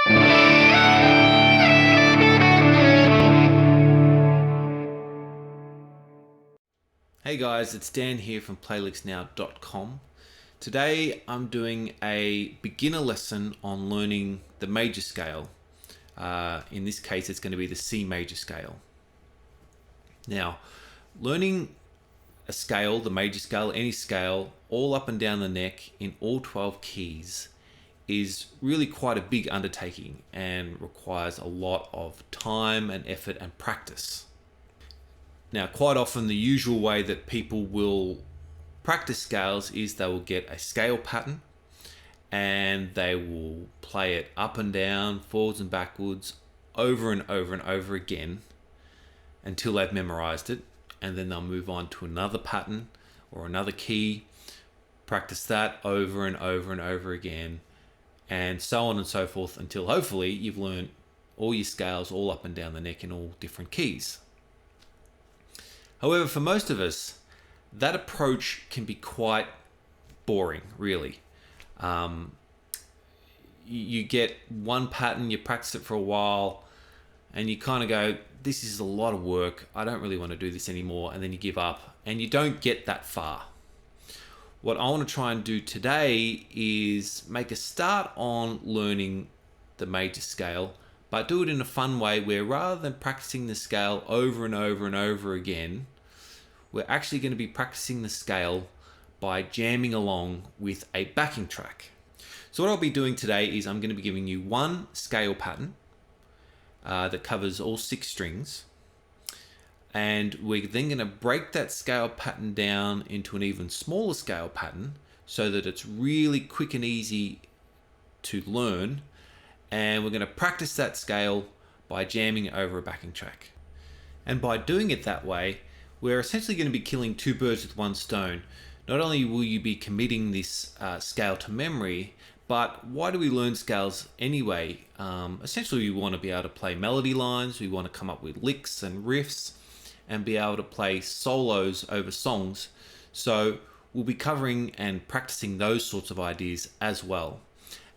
Hey guys, it's Dan here from PlayLicksNow.com. Today I'm doing a beginner lesson on learning the major scale. In this case, it's going to be the C major scale. Now, learning a scale, the major scale, any scale, all up and down the neck in all 12 keys is really quite a big undertaking and requires a lot of time and effort and practice. Now, quite often the usual way that people will practice scales is they will get a scale pattern and they will play it up and down, forwards and backwards, over and over and over again until they've memorized it, and then they'll move on to another pattern or another key, practice that over and over and over again, and so on and so forth until hopefully you've learned all your scales all up and down the neck in all different keys. However, for most of us, that approach can be quite boring, really. You get one pattern, you practice it for a while, and you kind of go, this is a lot of work, I don't really want to do this anymore, and then you give up, and you don't get that far. What I want to try and do today is make a start on learning the major scale, but do it in a fun way where rather than practicing the scale over and over and over again, we're actually going to be practicing the scale by jamming along with a backing track. So what I'll be doing today is I'm going to be giving you one scale pattern that covers all 6 strings. And we're then going to break that scale pattern down into an even smaller scale pattern so that it's really quick and easy to learn. And we're going to practice that scale by jamming over a backing track. And by doing it that way, we're essentially going to be killing 2 birds with 1 stone. Not only will you be committing this scale to memory, but why do we learn scales anyway? Essentially, we want to be able to play melody lines, we want to come up with licks and riffs, and be able to play solos over songs. So we'll be covering and practicing those sorts of ideas as well.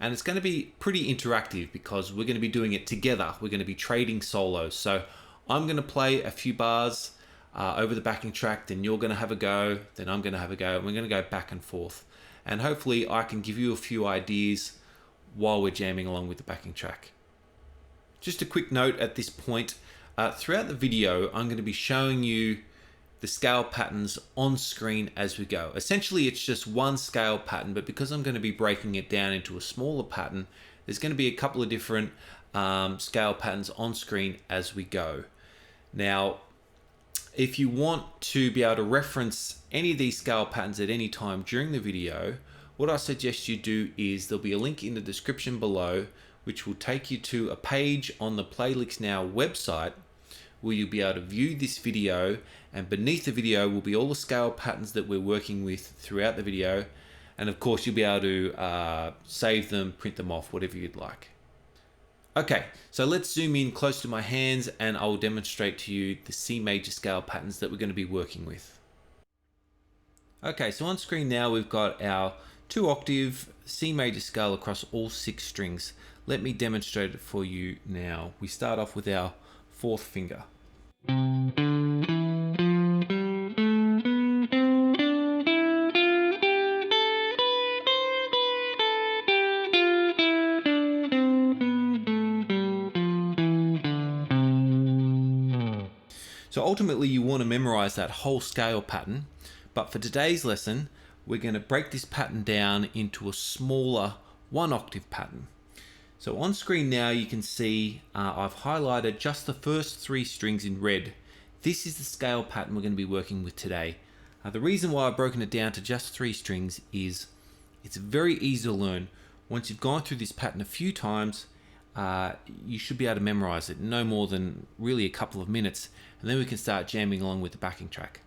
And it's going to be pretty interactive because we're going to be doing it together. We're going to be trading solos. So I'm going to play a few bars over the backing track, then you're going to have a go, then I'm going to have a go, and we're going to go back and forth. And hopefully I can give you a few ideas while we're jamming along with the backing track. Just a quick note at this point, throughout the video, I'm going to be showing you the scale patterns on screen as we go. Essentially, it's just one scale pattern, but because I'm going to be breaking it down into a smaller pattern, there's going to be a couple of different scale patterns on screen as we go. Now, if you want to be able to reference any of these scale patterns at any time during the video, what I suggest you do is there'll be a link in the description below which will take you to a page on the PlayLicksNow website where you'll be able to view this video, and beneath the video will be all the scale patterns that we're working with throughout the video, and of course you'll be able to save them, print them off, whatever you'd like. Okay, so let's zoom in close to my hands and I'll demonstrate to you the C major scale patterns that we're going to be working with. Okay, so on screen now we've got our 2-octave C major scale across all 6 strings. Let me demonstrate it for you now. We start off with our 4th finger. So ultimately you want to memorize that whole scale pattern, but for today's lesson, we're going to break this pattern down into a smaller 1-octave pattern. So on screen now you can see I've highlighted just the first 3 strings in red. This is the scale pattern we're going to be working with today. The reason why I've broken it down to just 3 strings is it's very easy to learn. Once you've gone through this pattern a few times, you should be able to memorize it, no more than really a couple of minutes, and then we can start jamming along with the backing track.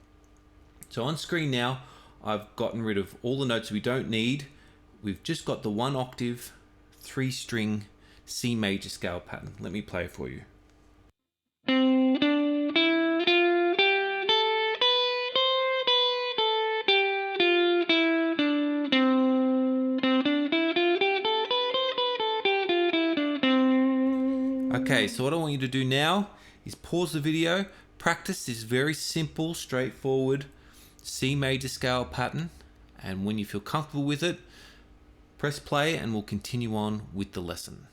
So on screen now, I've gotten rid of all the notes we don't need. We've just got the 1-octave, 3-string C major scale pattern. Let me play it for you. Okay, so what I want you to do now is pause the video, practice this very simple, straightforward C major scale pattern, and when you feel comfortable with it, press play and we'll continue on with the lesson.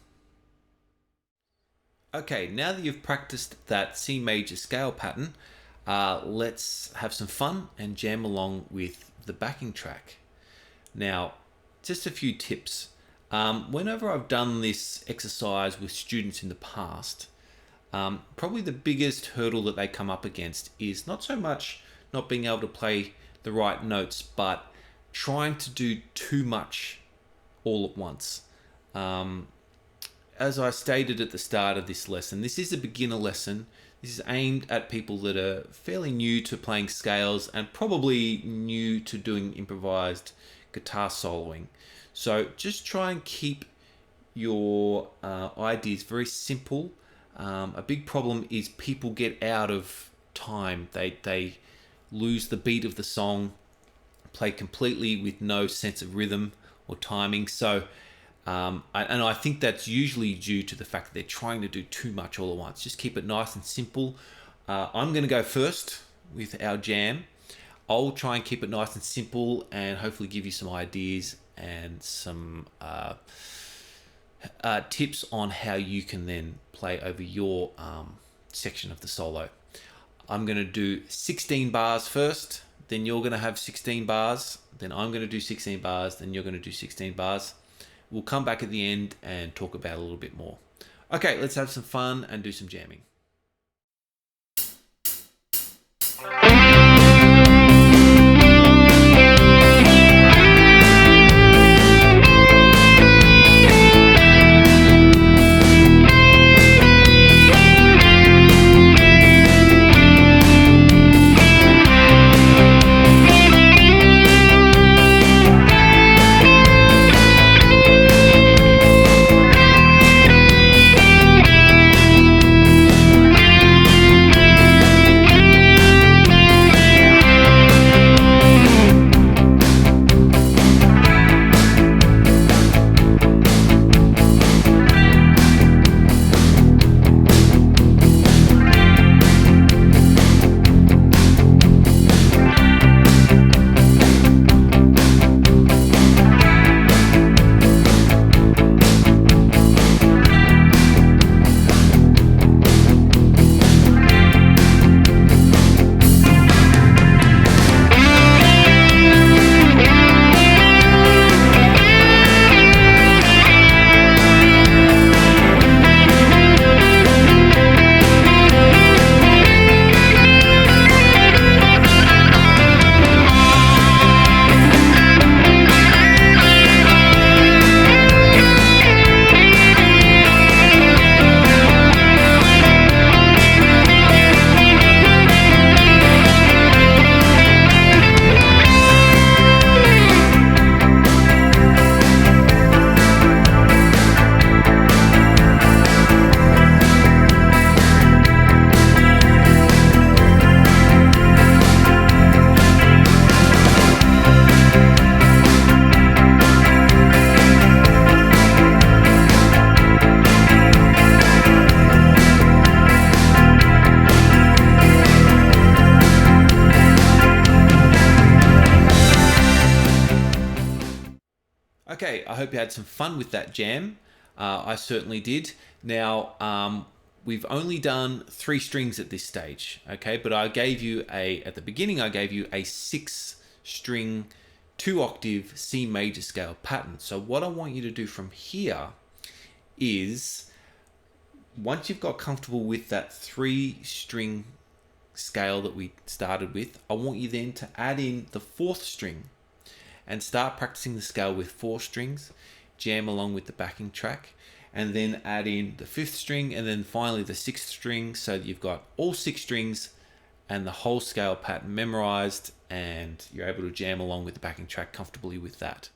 Okay, now that you've practiced that C major scale pattern, let's have some fun and jam along with the backing track. Now, just a few tips. Whenever I've done this exercise with students in the past, probably the biggest hurdle that they come up against is not so much not being able to play the right notes, but trying to do too much all at once. As I stated at the start of this lesson, this is a beginner lesson. This is aimed at people that are fairly new to playing scales and probably new to doing improvised guitar soloing. So just try and keep your ideas very simple. A big problem is people get out of time. They lose the beat of the song, play completely with no sense of rhythm or timing. So and I think that's usually due to the fact that they're trying to do too much all at once. Just keep it nice and simple. I'm going to go first with our jam. I'll try and keep it nice and simple and hopefully give you some ideas and some tips on how you can then play over your section of the solo. I'm going to do 16 bars first, then you're going to have 16 bars, then I'm going to do 16 bars, then you're going to do 16 bars. We'll come back at the end and talk about it a little bit more. Okay, let's have some fun and do some jamming. Okay, I hope you had some fun with that jam. I certainly did. Now, we've only done 3 strings at this stage, okay? But I gave you at the beginning, I gave you a 6-string, 2-octave C major scale pattern. So what I want you to do from here is, once you've got comfortable with that 3-string scale that we started with, I want you then to add in the 4th string and start practicing the scale with 4 strings, jam along with the backing track, and then add in the 5th string and then finally the 6th string, so that you've got all 6 strings and the whole scale pattern memorized, and you're able to jam along with the backing track comfortably with that.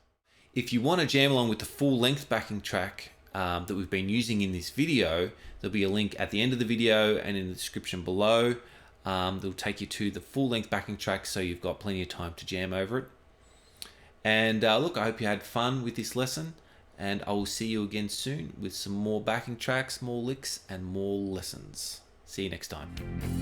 If you want to jam along with the full length backing track that we've been using in this video, there'll be a link at the end of the video and in the description below. That'll take you to the full length backing track, so you've got plenty of time to jam over it. And look, I hope you had fun with this lesson, And I will see you again soon with some more backing tracks, more licks, and more lessons. See you next time.